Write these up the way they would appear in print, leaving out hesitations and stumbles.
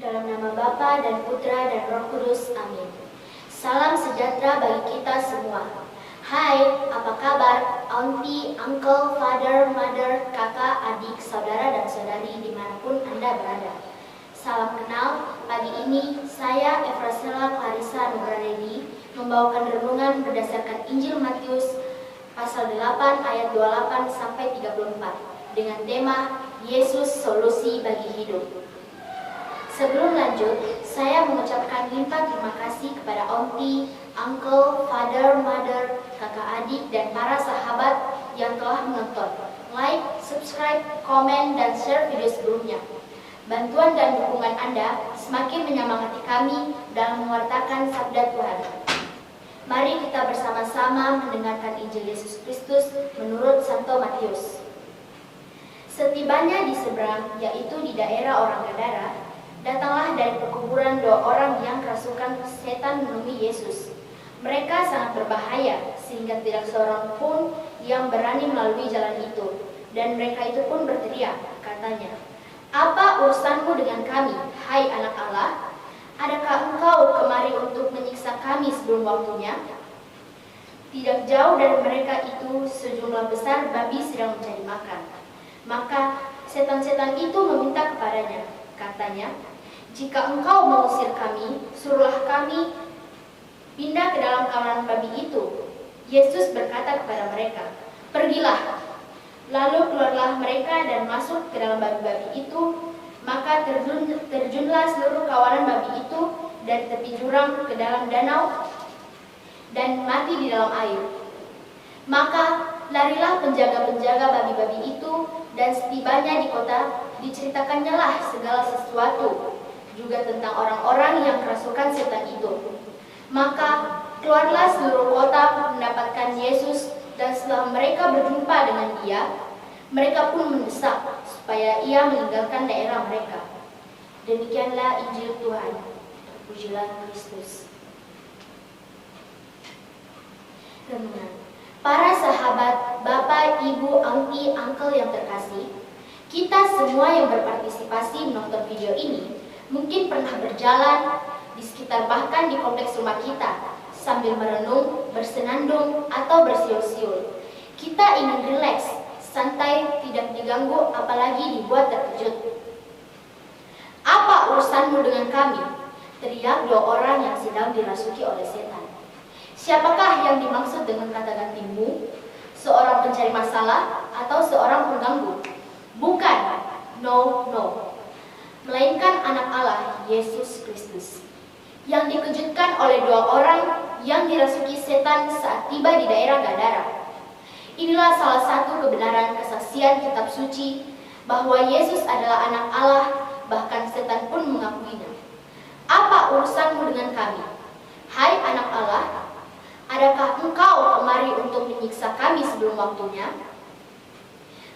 Dalam nama Bapa dan Putra dan Roh Kudus, amin. Salam sejahtera bagi kita semua. Hai, apa kabar? Auntie, uncle, father, mother, kakak, adik, saudara, dan saudari dimanapun Anda berada. Salam kenal, pagi ini saya Efrasela Clarissa Nugraredi membawakan renungan berdasarkan Injil Matius pasal 8 ayat 28 sampai 34 dengan tema Yesus Solusi Bagi Hidup. Sebelum lanjut, saya mengucapkan limpah terima kasih kepada auntie, uncle, father, mother, kakak adik, dan para sahabat yang telah menonton, like, subscribe, komen, dan share video sebelumnya. Bantuan dan dukungan Anda semakin menyemangati kami dalam mewartakan sabda Tuhan. Mari kita bersama-sama mendengarkan Injil Yesus Kristus menurut Santo Matius. Setibanya di seberang, yaitu di daerah orang Gadara, datanglah dari perkuburan 2 orang yang kerasukan setan menemui Yesus. Mereka sangat berbahaya sehingga tidak seorang pun yang berani melalui jalan itu. Dan mereka itu pun berteriak, katanya, "Apa urusanmu dengan kami, hai anak Allah? Adakah engkau kemari untuk menyiksa kami sebelum waktunya?" Tidak jauh dari mereka itu sejumlah besar babi sedang mencari makan. Maka setan-setan itu meminta kepadanya, katanya, "Jika engkau mengusir kami, suruhlah kami pindah ke dalam kawanan babi itu." Yesus berkata kepada mereka, "Pergilah." Lalu keluarlah mereka dan masuk ke dalam babi-babi itu. Maka terjunlah seluruh kawanan babi itu dari tepi jurang ke dalam danau dan mati di dalam air. Maka larilah penjaga-penjaga babi-babi itu, dan setibanya di kota diceritakannya lah segala sesuatu juga tentang orang-orang yang kerasukan setan itu. Maka keluarlah seluruh kota mendapatkan Yesus, dan setelah mereka berjumpa dengan Dia, mereka pun mendesak supaya Ia meninggalkan daerah mereka. Demikianlah Injil Tuhan. Pujilah Kristus. Renungan. Para sahabat, bapak, ibu, auntie, uncle yang terkasih, kita semua yang berpartisipasi menonton video ini mungkin pernah berjalan di sekitar bahkan di kompleks rumah kita sambil merenung, bersenandung, atau bersiul-siul. Kita ingin rileks, santai, tidak diganggu, apalagi dibuat terkejut. "Apa urusanmu dengan kami?" teriak 2 orang yang sedang dirasuki oleh setan. Siapakah yang dimaksud dengan kata gantimu? Seorang pencari masalah atau seorang pengganggu? Bukan, no. Melainkan anak Allah, Yesus Kristus, yang dikejutkan oleh 2 orang yang dirasuki setan saat tiba di daerah Gadara. Inilah salah satu kebenaran kesaksian kitab suci bahwa Yesus adalah anak Allah, bahkan setan pun mengakuinya. "Apa urusanmu dengan kami, hai anak Allah? Adakah engkau kemari untuk menyiksa kami sebelum waktunya?"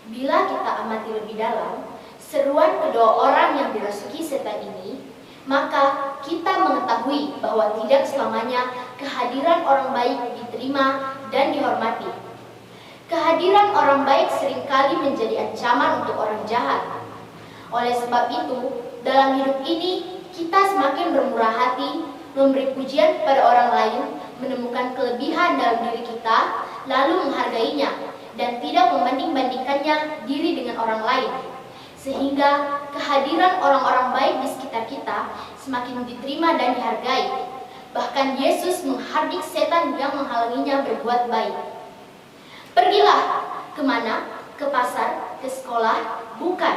Bila kita amati lebih dalam seruan kedua orang yang dirasuki setan ini, maka kita mengetahui bahwa tidak selamanya kehadiran orang baik diterima dan dihormati. Kehadiran orang baik seringkali menjadi ancaman untuk orang jahat. Oleh sebab itu, dalam hidup ini kita semakin bermurah hati, memberi pujian kepada orang lain, menemukan kelebihan dalam diri kita, lalu menghargainya, dan tidak membanding-bandingkannya diri dengan orang lain. Sehingga kehadiran orang-orang baik di sekitar kita semakin diterima dan dihargai. Bahkan Yesus menghardik setan yang menghalanginya berbuat baik. "Pergilah." Kemana? Ke pasar? Ke sekolah? Bukan.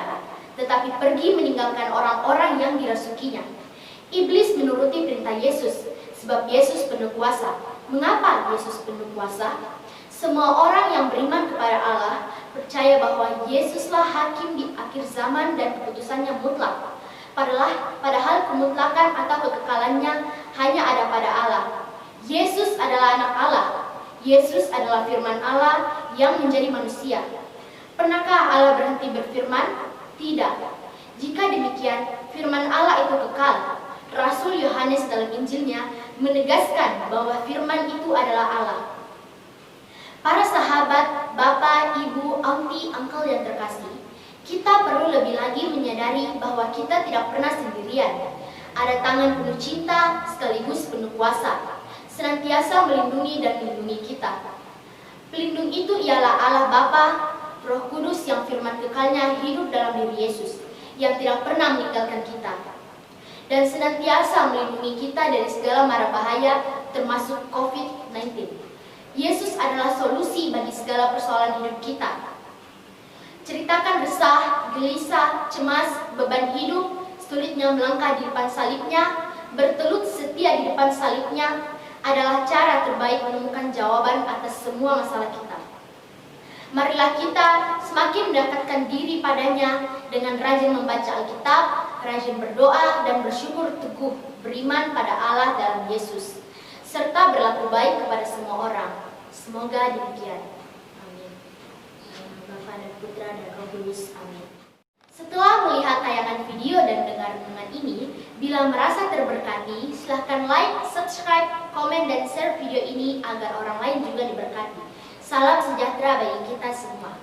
Tetapi pergi meninggalkan orang-orang yang dirasukinya. Iblis menuruti perintah Yesus, sebab Yesus penuh kuasa. Mengapa Yesus penuh kuasa? Semua orang yang beriman kepada Allah percaya bahwa Yesuslah hakim di akhir zaman dan keputusannya mutlak. Padahal kemutlakan atau kekekalannya hanya ada pada Allah. Yesus adalah anak Allah. Yesus adalah firman Allah yang menjadi manusia. Pernahkah Allah berhenti berfirman? Tidak. Jika demikian, firman Allah itu kekal. Rasul Yohanes dalam Injilnya menegaskan bahwa firman itu adalah Allah. Para sahabat, bapak, ibu, auntie, uncle yang terkasih, Kita perlu lebih lagi menyadari bahwa kita tidak pernah sendirian. Ada tangan penuh cinta sekaligus penuh kuasa, senantiasa melindungi dan melindungi kita. Pelindung itu ialah Allah Bapa, Roh Kudus yang firman kekalnya hidup dalam diri Yesus, yang tidak pernah meninggalkan kita, dan senantiasa melindungi kita dari segala mara bahaya, termasuk COVID-19. Yesus adalah solusi bagi segala persoalan hidup kita. Ceritakan resah, gelisah, cemas, beban hidup, sulitnya melangkah di depan salibnya, bertelut setia di depan salibnya, adalah cara terbaik menemukan jawaban atas semua masalah kita. Marilah kita semakin mendekatkan diri padanya dengan rajin membaca Alkitab, rajin berdoa, dan bersyukur teguh beriman pada Allah dalam Yesus, serta berlaku baik kepada semua orang. Semoga demikian. Amin. Bapa dan Putra dan Roh Kudus. Amin. Setelah melihat tayangan video dan dengar renungan ini, bila merasa terberkati, silahkan like, subscribe, komen, dan share video ini agar orang lain juga diberkati. Salam sejahtera bagi kita semua.